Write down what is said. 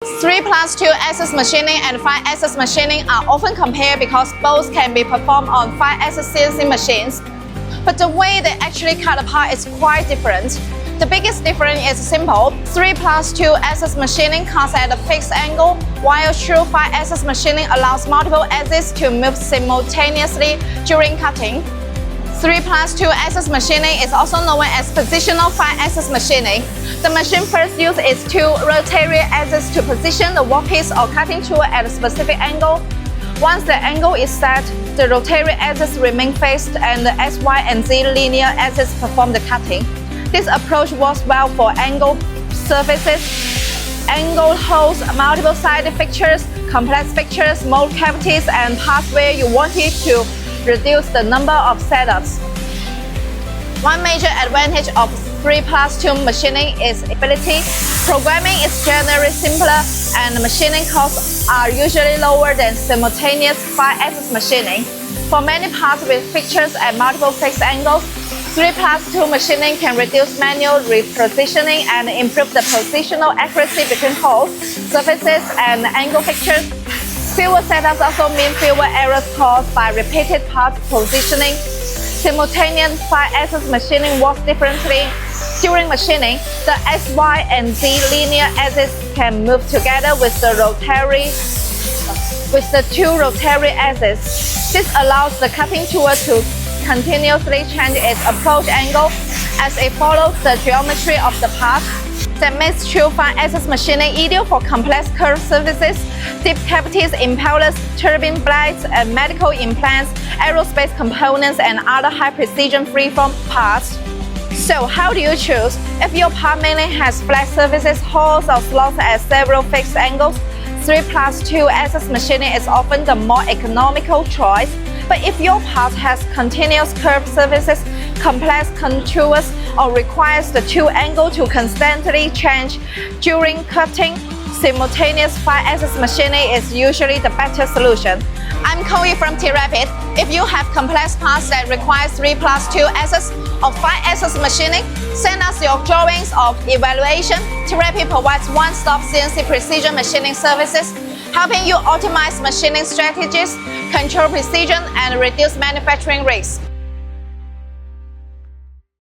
3+2-axis machining and 5-axis machining are often compared because both can be performed on 5-axis CNC machines. But the way they actually cut apart is quite different. The biggest difference is simple. 3+2-axis machining cuts at a fixed angle, while true 5-axis machining allows multiple axes to move simultaneously during cutting. 3+2-axis machining is also known as positional 5-axis machining. The machine first uses its two rotary axes to position the workpiece or cutting tool at a specific angle. Once the angle is set, the rotary axes remain fixed and the X, Y, and Z linear axes perform the cutting. This approach works well for angled surfaces, angled holes, multiple-sided fixtures, complex fixtures, mold cavities, and parts where you wanted to reduce the number of setups. One major advantage of 3+2 machining is ability. Programming is generally simpler and machining costs are usually lower than simultaneous 5-axis machining. For many parts with fixtures at multiple fixed angles, 3+2 machining can reduce manual repositioning and improve the positional accuracy between holes, surfaces, and angle fixtures. Fewer setups also mean fewer errors caused by repeated part positioning. Simultaneous 5-axis machining works differently. During machining, the X, Y, and Z linear axes can move together with the two rotary axes. This allows the cutting tool to continuously change its approach angle as it follows the geometry of the part. That makes true 5-axis machining ideal for complex curved surfaces, deep cavities, impellers, turbine blades, and medical implants, aerospace components, and other high-precision freeform parts. So how do you choose? If your part mainly has flat surfaces, holes, or slots at several fixed angles, 3+2-axis machining is often the more economical choice. But if your part has continuous curved surfaces, complex contours, or requires the tool angle to constantly change during cutting, simultaneous 5-axis machining is usually the better solution. I'm Chloe from TiRapid. If you have complex parts that require 3+2-axis or 5-axis machining, send us your drawings of evaluation. TiRapid provides one-stop CNC precision machining services, helping you optimize machining strategies, control precision, and reduce manufacturing risks.